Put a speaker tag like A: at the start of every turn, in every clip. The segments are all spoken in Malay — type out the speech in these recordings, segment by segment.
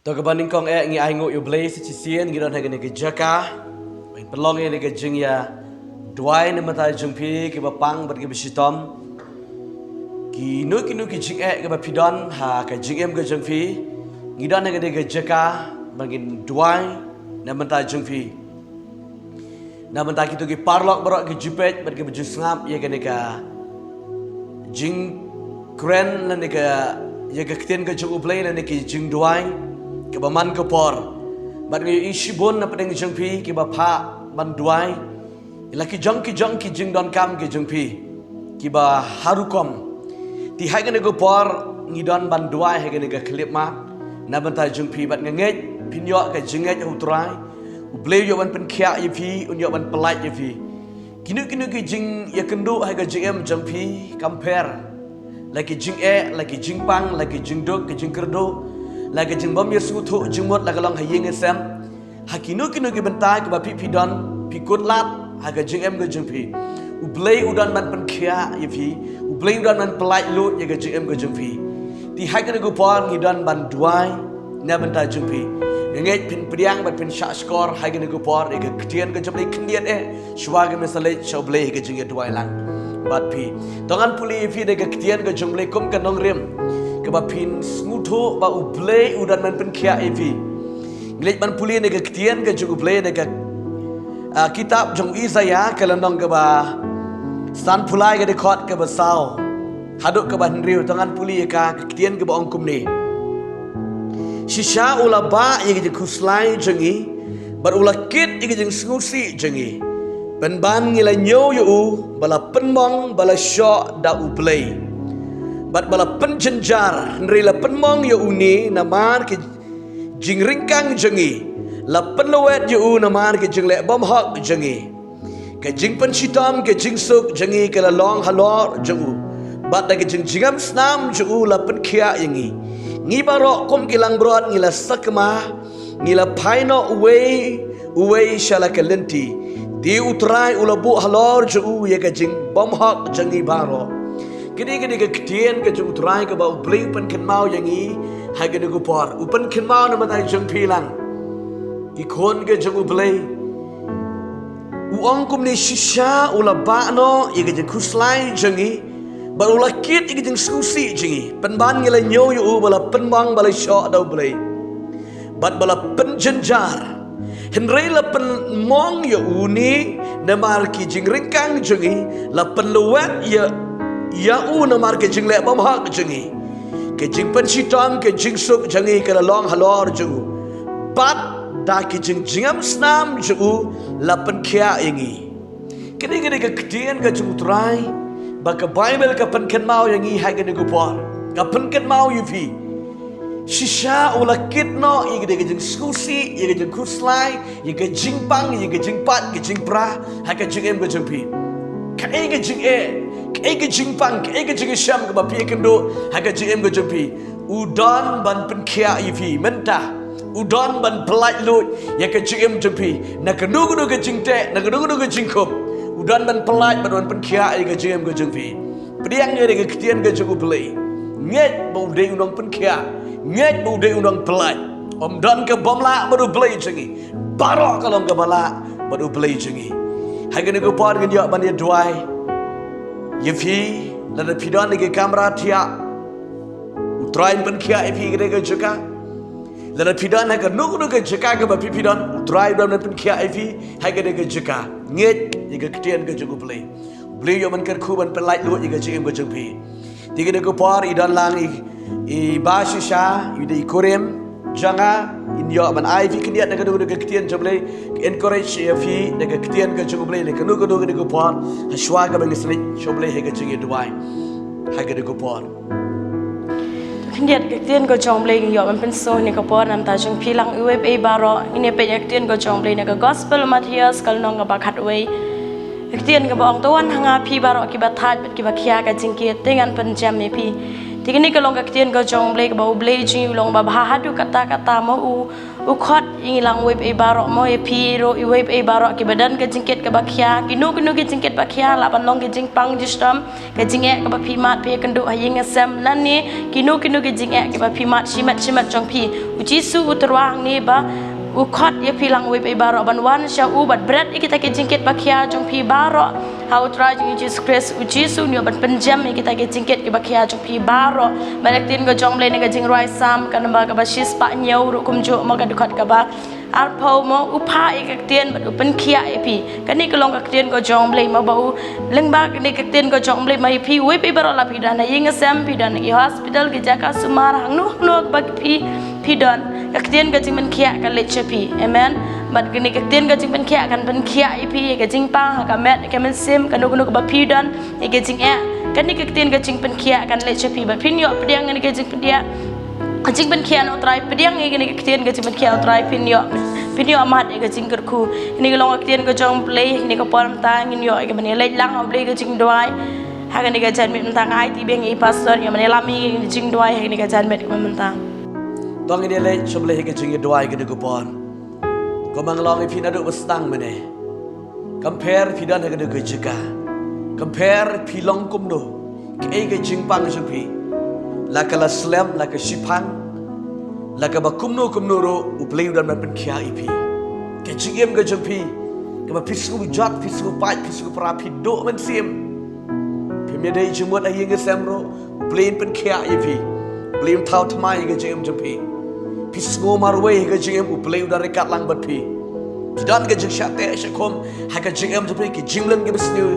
A: Tao cái bên con nghe ai ngồi yêu play sẽ xiên cái đó hay cái này cái jaka mình pelong ini cái jing ya dua ni mata jumpi cái bà pang bật cái shitom ki nu cái jing cái bà pidon ha cái jing em cái jumpi cái đó hay cái này cái jaka bangin dua ni mata jumpi na mata kita cái parlok baroh cái jupet bật cái baju sangap ya cái này cái jing keren là này cái ya cái ketian cái jung play là này cái jing dua kebaman kepor, bat ngi isibon na pedeng jengpi ki bapa banduai, laki jong ki jing don kam ki jengpi, ki ba harukom, ti hai gane kepor ngi don banduai hai gane ka klip ma, na bantai jengpi bat nget pinyo ka jinget utrai, ubleu yo ban pen kya yipi un yo ban pelai yipi, kinu ki jing ya kendu hai ka jing jengpi compare, laki jing pang, laki jing dok, ki jing kerdo. Lagi jeng bom yesu tu jengmot lagi long hayeng esem hakinu ki bentai ke bapi pidon pikut lat haga jeng em ke jeng pi ublei udan man pen kia yepi ublei udan man pelai lu ye ke jeng em ke jeng pi ti hai ke ku pon ngidan ban duai na bentai jeng pi nget pin priang bat pin sha skor hai ke ku pon ye ke ktian ke jemlei kniet shwa ke mesale shoblei ke jeng duai lang bat pi tongan puli pi de ke ktian ke jemlei kom ke nong rem kebapin ngutu ba ublei udan man pen kia evi ngelej ban puli ne ke ktian ke ju ublei ne ke kitab jong Isaya ke landong ke ba san pulai ke dekot ke ba sao haduk ke ba henriu tangan puli ka ktian ke ba ongkum ni shisha ulaba ye ke kuslai jengi bar ulakit ye ke jeng ngusi jengi ben ban ngila nyo yu bala penmong bala syo da ublei bat bala penjenjar nri la penmong yo uni namar ke jing ringkang jengi la penlowet yo namar ke jing le bom hak jengi ke jing pen shitom ke jing suk jengi ke la long halor jengu bat da ke jing jingam snam jo la pen khia yengi ngi baroh kom kilang brot ngila sakma ngila paino uwe shala ke lenti di utrai ulabu halor jo ye ke jing bom hak jengi baroh Kini ke ketian ke jung utrai ke bau beli upan kenmau yang i hai ke nugu por upan kenmau nama tai jung pilang ikon ke jung ubeli uang kum ni shisha ula bakno ye ke jung kuslai jengi ba ula kit ye ke jung skusi jengi penban ngela nyo yu bala penbang bala syok dau beli bat bala penjenjar henrei la penmong yu uni namar ki jing ringkang jengi la penluat ya namar ke jing le bom hak jengi ke jing pen shitom ke jing suk jengi ke la long halor jengu pat da ke jing jingam snam jengu la pen kya yengi kini ke kedian ke jung trai ba ke bible ke pen ken mau yengi hai ke ku por ka pen ken mau yu fi shisha ula kit no ye ke jing skusi ye ke jing kuslai ye ke jing pang ye ke jing pat ke jing pra hai ke jing em ke jing pi ka e ke jing ke jing pang ke jing sham ke ba pi kendo ha ke jing em ke jing pi udon ban pen kia ivi mentah udon ban pelai lut ya ke jing em jing pi na kenu ke jing te na kenu ke jing kop udon ban pelai ban pen kia ke jing em ke jing pi priang ye ke ketian ke jing ubeli nget bau de undang pen kia nget bau de undang pelai om don ke bomla baru beli jengi baroh kalau ke bala baru beli jengi ha ke ko par ngen yo ban ye duai Yefi, lada pidon ke kamera tia, utrain pen kia yefi ke jeka, lada pidon ke nuku ke jeka ke bapi pidon, utrain dan pen kia yefi ke jeka, nget ke ketian ke jeka beli yo man kerku ban pen light luat ke jeka jempi, tiga ke par idan lang I basisha ide ikorem janga in yo man ivy keniat ke nuku ke ketian jemle encourage yefi ke ketian ke jeka beli ke nuku ke par Hashwa ka bang islit shoble hega jingi duai haga de kupor
B: Kendiat ketian ko jomble yo man penso ni ko por nam ta jung pilang web e baro ine pe ketian ko jomble ne ka gospel Matthias kal nong ba khat we ketian ka bong tuan hanga pi baro ki ba that ki ba khia ka jingki tengan pen jam me pi tikini ka long ka ketian ko jomble ka ba ble jing long ba ha hadu kata mo u khot ilang web e baro mo e pi ro i web e baro ki badan ka jingket ka ba khia ki nu ke jingket ba khia la ban long ke jing pang jistam ka jinge ka ba pi mat pe kan du hayeng asam nan ni ki nu ke jing e ka ba pi mat shimat jong pi uji su uterwang ni ba ukot ye pilang web e baro ban wan sha u bat bread kita ke jingkit bakia jong pi baro how try jing Jesus Christ uji su nyo ban penjam kita ke jingkit ke bakia jong pi baro balak tin go jong le ne ga jing roi sam kan ba ka ba shis pa nyau ru kum jo ma ga dukhat ka ba ar phau mo upa e ka tien bat upen khia e pi kan ni ka long ka tien go jong le ma ba u leng ba ni ka tien go jong le mai pi web e baro la pi dan ying sam pi dan i hospital ki jaka sumar hang nu ba pi dan kaktian gajing men kia kan lechepi amen bat gini kaktian gajing men kia kan pen kia ipi gajing pang ka met ka men sim kan nu ka bapidan e gajing kan ni kaktian gajing pen kia kan lechepi bat pin yo pediang ni gajing pedia gajing pen kia no try pediang e gini kaktian gajing pen kia try pin yo amat e gajing kerku ni long kaktian gajong play ni ka pon tang in yo e men le lang ob le gajing doai hagan ni gajan met tang ai ti beng e pastor yo men lami gajing doai ni gajan met men tang
A: Tong ini le sebelah ke jing doai ke degupon. Ko manglong ipi nadu bestang mene. Compare pi dan ke degu jika. Compare pi long kum do. Ke jing pang jupi. La kala slam la ke shipang. La ke ba kum no ro uplei dan pen kia ipi. Ke jing em ke jupi. Ke ba pisku jot pisku pai pisku pra pi do men sim. Pi me dei jumot ai nge samro uplei pen kia ipi. Uplei thau thamai ke jing jupi. Pisgo marway ke jingem uplay udah rekat lang berpi. Tidak ke jing syate syakom haga jingem jepi ke jinglen ke besniu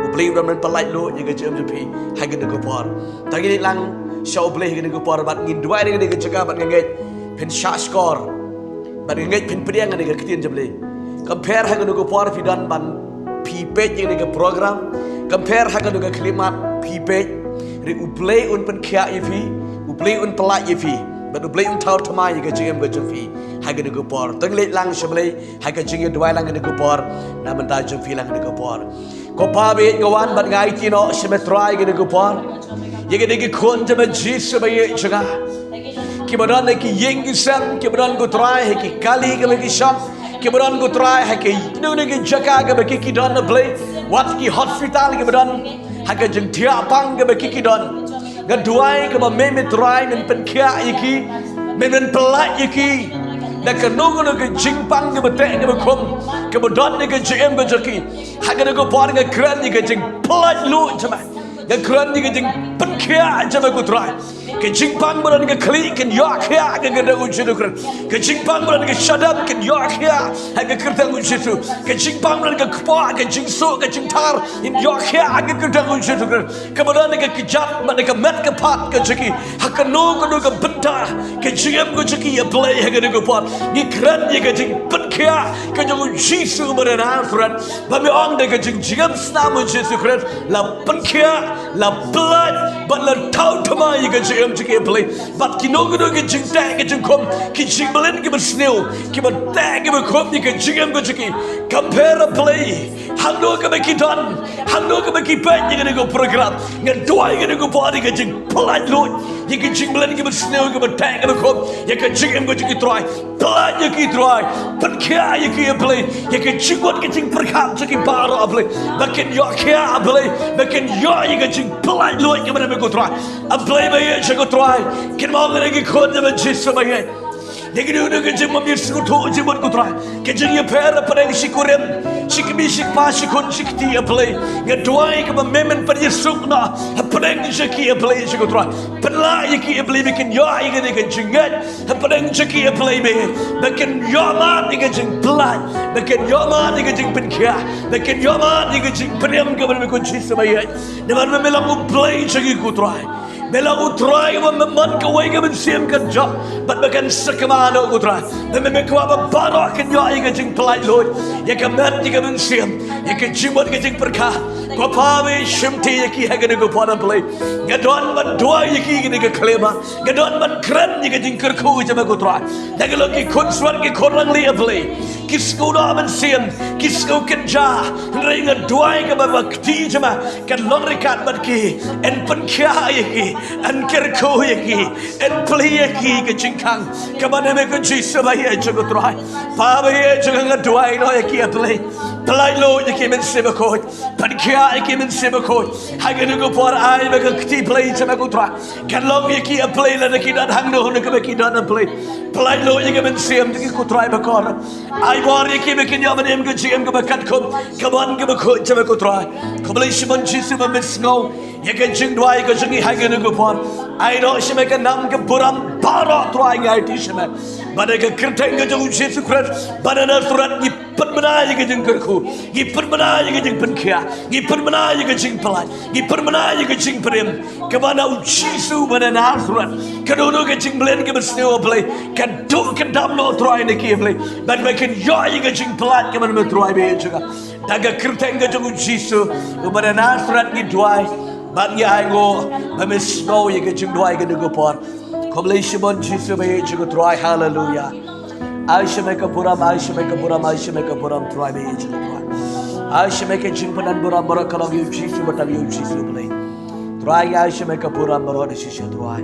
A: uplay udah men pelai lo ke jingem jepi haga negopor. Tagi lang syau uplay ke negopor bat ngin dua ni ke jaga bat nget pen shot score bat nget pen pediang ke ketien jepi. Compare haga negopor pidan ban pi page ke program compare haga nega klimat pi page ri uplay un pen kia ifi uplay un pelai ifi. But ublay thau thamai ke jingem ke jumfi haga de gopor tengle lang shablay haga jingem dwai lang de gopor na menta jumfi lang de gopor ko pa be ngawan bat ngai ti no semetrai ke de gopor ye ke de khon je jis be jaga ki badan ki yeng sam ki badan go trai ki kali ke ki sham ki badan go trai ki nu ne ki jaga ke ki don blay wat ki hospital ki badan haga jing thia pang ke ki don Gaduai ke ba me try men pen kia iki men pelak iki da ke nungu ke jingpang ke bete ke bekom ke bodon ke jm ke jaki haga ke por ke kran ke jing pelak lu jama ke kran ke jing pen kia jama ku try ke jingpang bodon ke kli ke yak ya ke da ujidu kran ke jingpang bodon ke shadap ke yak ya haga kerta ujidu ke jingpang bodon ke kpo ke jingso ke jingtar in yak ya haga kerta ujidu kran ke bodon ke kijat man ke met ke pat ke jaki haga no ke benda ke jm ke jaki ya play haga ke pot ni kran ye ke jing pen kia ke jong jisu berana kran ba me ong de ke jing jam snam jisu kran la pen kia la blood but la tau tama ye ke jm jaki play but ki no ke jing ta ke jing kom ki jing belen ke besneu ki ba ta ke kom ni ke jm ke jaki compare play hando ke ki don hando ke ki pa ye ke program ngan doai ke ko body ke jing play lo ye ke jing belen ke besneu ke ba ta ke kom ye ke jm ke jaki try play ye ki try but kia ye ki play ye ke jing wat ke jing perkam jaki baroh play bakin yo kia play bakin yo ye ke jing play lo ke ba ko try a play ba ye ko try kin mo ngene ki khon de jisu ba ye Degi du ke jim mamir siku to jim ko try ke jing ye per pareng sikurem sikmi sikpa sikon sikti a play ye doai ke ba memen per yesuk na pareng jiki a play siku try pela ye ki a play bikin yo ye ke jingat pareng jiki a play be bikin yo ma ni ke jing play bikin yo ma ni ke jing pen kya bikin yo ma ni ke jing prem ke ba ko jisu ba ye de ban me lam play jiki ko try Bela utrai wa memman ka wai ka bensim ka ja bat bakan sakamano utrai me me kwa ba baroh kan yo ai ka jing plai loi ya ka met ni ka bensim ya ka jimot ka jing perka ko pa be shimti ya ki ha ga ko pa play gadon ban dua ya ki ga klema gadon ban kran ni ka jing kerku ja ma ko utrai da ga lo ki khun swat ki khorang li play kisko da bensim kisko kan ja ringa dua ka ba bakti ja ma kan long rekat bat ki en pen kya ya ki an kerko yaki an play yaki ke jingkang ke mana me ko jisu ba ye jogo try pa ba ye jogo ngadwai no yaki play Pelai lo yaki men sebekot. Pankia yaki men sebekot. Hagen ko por ai maka kti play sama ko tra. Kan long yaki a play la yaki dan hang no ko yaki dan a play. Pelai lo yaki men sem yaki ko try bakor. Ai bor yaki mekin yaman em ko gm ko bakat kom. Kaban ko ko sama ko try. Ko blai shimon chisu ba men snow. Yaki jingduwai ko jingi hagen ko por. Ai no shime ka nam ka buram baroh try ngai ti shime. Bada ka kirteng ka jung Jesus Christ. Bada na surat ni permana yaki jing kerku. Gi permana yaki jing penkia. Gi permana yaki jing pelai. Gi permana yaki jing prem. Kabana uchisu bada na surat. Kadono ka jing blend ka besneo play. Kadu ka dam no try ni ki play. But we can yo yaki jing pelai ka man me try be juga. Daga kirteng ka jung Jesus. Bada na surat ni duai. Ban ya ngo ba me snow yaki jing duai ka dugo por. Koblai shimon Jesus be juga try hallelujah. Aisha make a buram, Aisha make a buram, Aisha make a buram, try me each other. Aisha make a chimpan and buram, Barakal you Jesus, but have you Jesus play. Try Aisha make a buram, Barod, Shisha, try.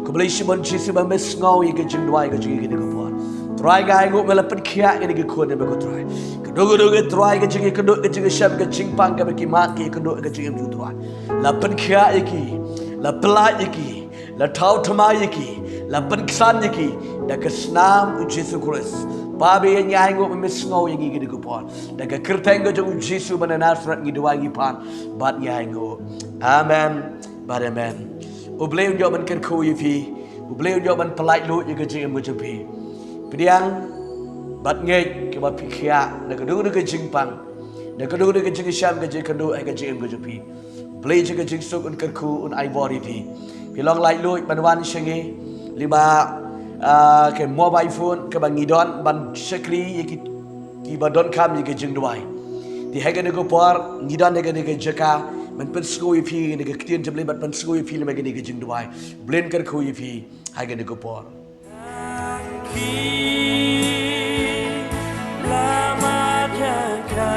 A: Kublishimon Jesus, a miss snow, you get jingduai, get you get a good. Try guy go well up and kia and you could never go try. Kadogo get try, get you can do it, you shall get chingpang, get you maki, you can do it, get you to try. La penkia iki, la pelayiki, la tautomayiki, la pensanyiki. Daga senam Jesus Christ. Babi yang nyango memisngau yang gigi digupon. Daga kertenggo jeng Jesus mana Nazareth ngiduangi pan. Bat nyango. Amen. Bat amen. Ubleu nyoban kerku yifi. Ubleu nyoban pelai lu yang gejeng mujupi. Pidiang bat ngej ke bat pikia. Daga du daga jingpang. Daga du daga jeng syam gejeng kendu ay gejeng mujupi. Ubleu juga jeng suk un kerku un ivory pi. Pilong lai lu banwan syengi. Lima ke mobile phone ke bangidon ban shekli ki badon kam ki jingduai di hagen ko por ngidon ne jaka man pen skoi phi ne ke tien jable bat pen skoi phi me ke jingduai blend kar khoi phi hagen ko por lama jaka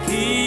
A: He